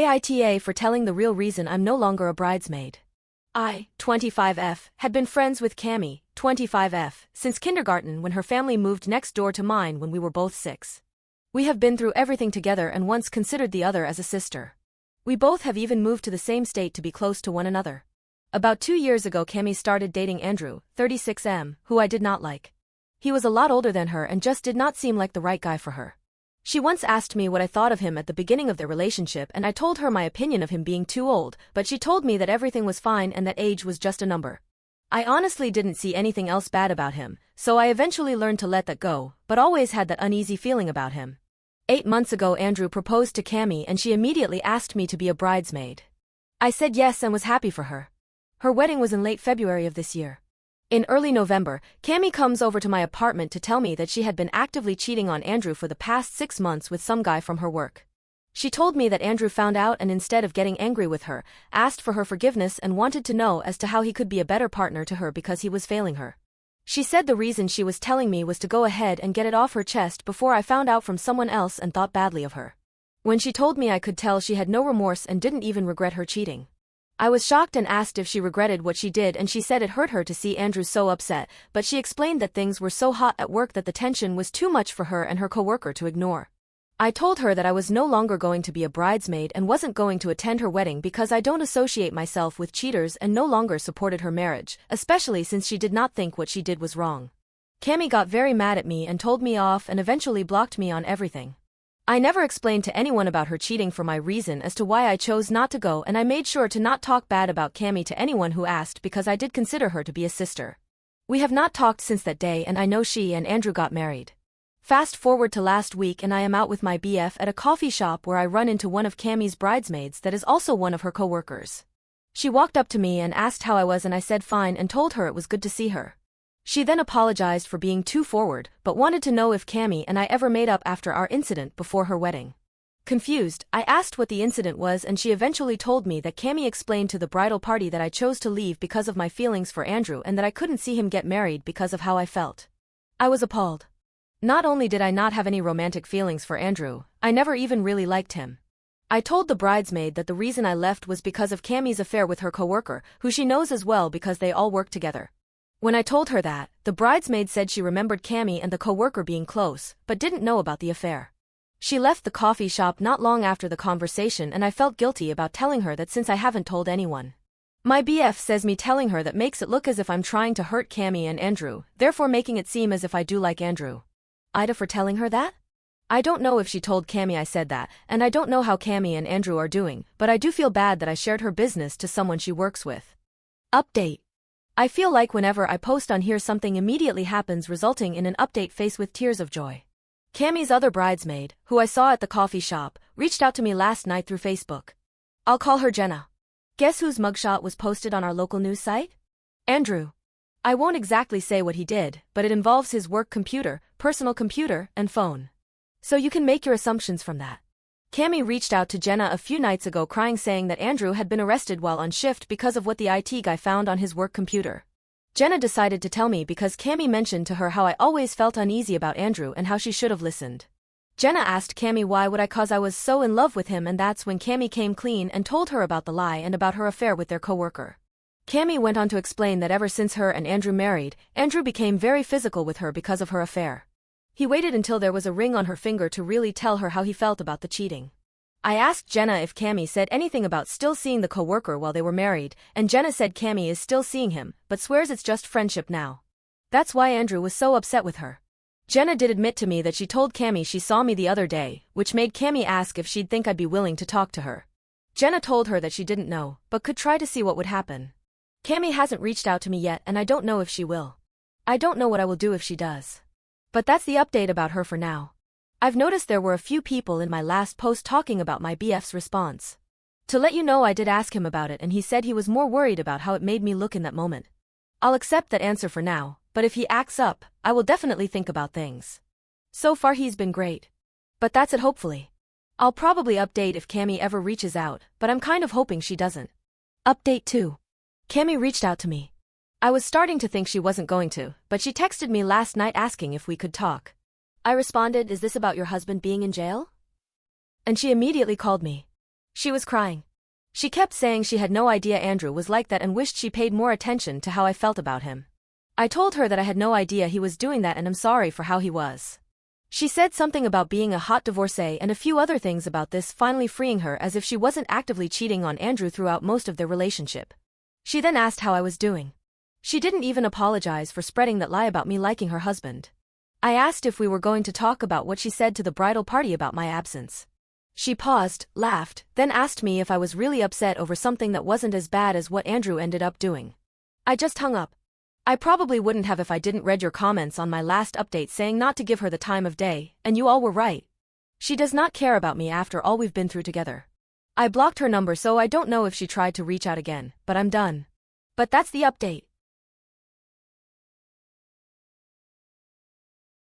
AITA for telling the real reason I'm no longer a bridesmaid. I, 25F, had been friends with Cami, 25F, since kindergarten when her family moved next door to mine when we were both 6. We have been through everything together and once considered the other as a sister. We both have even moved to the same state to be close to one another. About 2 years ago Cami started dating Andrew, 36M, who I did not like. He was a lot older than her and just did not seem like the right guy for her. She once asked me what I thought of him at the beginning of their relationship and I told her my opinion of him being too old, but she told me that everything was fine and that age was just a number. I honestly didn't see anything else bad about him, so I eventually learned to let that go, but always had that uneasy feeling about him. 8 months ago Andrew proposed to Cami and she immediately asked me to be a bridesmaid. I said yes and was happy for her. Her wedding was in late February of this year. In early November, Cami comes over to my apartment to tell me that she had been actively cheating on Andrew for the past 6 months with some guy from her work. She told me that Andrew found out and instead of getting angry with her, asked for her forgiveness and wanted to know as to how he could be a better partner to her because he was failing her. She said the reason she was telling me was to go ahead and get it off her chest before I found out from someone else and thought badly of her. When she told me I could tell she had no remorse and didn't even regret her cheating. I was shocked and asked if she regretted what she did and she said it hurt her to see Andrew so upset, but she explained that things were so hot at work that the tension was too much for her and her coworker to ignore. I told her that I was no longer going to be a bridesmaid and wasn't going to attend her wedding because I don't associate myself with cheaters and no longer supported her marriage, especially since she did not think what she did was wrong. Cami got very mad at me and told me off and eventually blocked me on everything. I never explained to anyone about her cheating for my reason as to why I chose not to go and I made sure to not talk bad about Cami to anyone who asked because I did consider her to be a sister. We have not talked since that day and I know she and Andrew got married. Fast forward to last week and I am out with my BF at a coffee shop where I run into one of Cami's bridesmaids that is also one of her co-workers. She walked up to me and asked how I was and I said fine and told her it was good to see her. She then apologized for being too forward, but wanted to know if Cami and I ever made up after our incident before her wedding. Confused, I asked what the incident was and she eventually told me that Cami explained to the bridal party that I chose to leave because of my feelings for Andrew and that I couldn't see him get married because of how I felt. I was appalled. Not only did I not have any romantic feelings for Andrew, I never even really liked him. I told the bridesmaid that the reason I left was because of Cami's affair with her coworker, who she knows as well because they all work together. When I told her that, the bridesmaid said she remembered Cami and the coworker being close, but didn't know about the affair. She left the coffee shop not long after the conversation and I felt guilty about telling her that since I haven't told anyone. My BF says me telling her that makes it look as if I'm trying to hurt Cami and Andrew, therefore making it seem as if I do like Andrew. AITA for telling her that? I don't know if she told Cami I said that, and I don't know how Cami and Andrew are doing, but I do feel bad that I shared her business to someone she works with. Update. I feel like whenever I post on here something immediately happens resulting in an update face with tears of joy. Cami's other bridesmaid, who I saw at the coffee shop, reached out to me last night through Facebook. I'll call her Jenna. Guess whose mugshot was posted on our local news site? Andrew. I won't exactly say what he did, but it involves his work computer, personal computer, and phone. So you can make your assumptions from that. Cami reached out to Jenna a few nights ago crying saying that Andrew had been arrested while on shift because of what the IT guy found on his work computer. Jenna decided to tell me because Cami mentioned to her how I always felt uneasy about Andrew and how she should have listened. Jenna asked Cami why would I cause I was so in love with him and that's when Cami came clean and told her about the lie and about her affair with their coworker. Cami went on to explain that ever since her and Andrew married, Andrew became very physical with her because of her affair. He waited until there was a ring on her finger to really tell her how he felt about the cheating. I asked Jenna if Cami said anything about still seeing the coworker while they were married, and Jenna said Cami is still seeing him, but swears it's just friendship now. That's why Andrew was so upset with her. Jenna did admit to me that she told Cami she saw me the other day, which made Cami ask if she'd think I'd be willing to talk to her. Jenna told her that she didn't know, but could try to see what would happen. Cami hasn't reached out to me yet and I don't know if she will. I don't know what I will do if she does. But that's the update about her for now. I've noticed there were a few people in my last post talking about my BF's response. To let you know I did ask him about it and he said he was more worried about how it made me look in that moment. I'll accept that answer for now, but if he acts up, I will definitely think about things. So far he's been great. But that's it hopefully. I'll probably update if Cami ever reaches out, but I'm kind of hoping she doesn't. Update 2. Cami reached out to me. I was starting to think she wasn't going to, but she texted me last night asking if we could talk. I responded, "Is this about your husband being in jail?" And she immediately called me. She was crying. She kept saying she had no idea Andrew was like that and wished she paid more attention to how I felt about him. I told her that I had no idea he was doing that and I'm sorry for how he was. She said something about being a hot divorcee and a few other things about this finally freeing her, as if she wasn't actively cheating on Andrew throughout most of their relationship. She then asked how I was doing. She didn't even apologize for spreading that lie about me liking her husband. I asked if we were going to talk about what she said to the bridal party about my absence. She paused, laughed, then asked me if I was really upset over something that wasn't as bad as what Andrew ended up doing. I just hung up. I probably wouldn't have if I didn't read your comments on my last update saying not to give her the time of day, and you all were right. She does not care about me after all we've been through together. I blocked her number so I don't know if she tried to reach out again, but I'm done. But that's the update.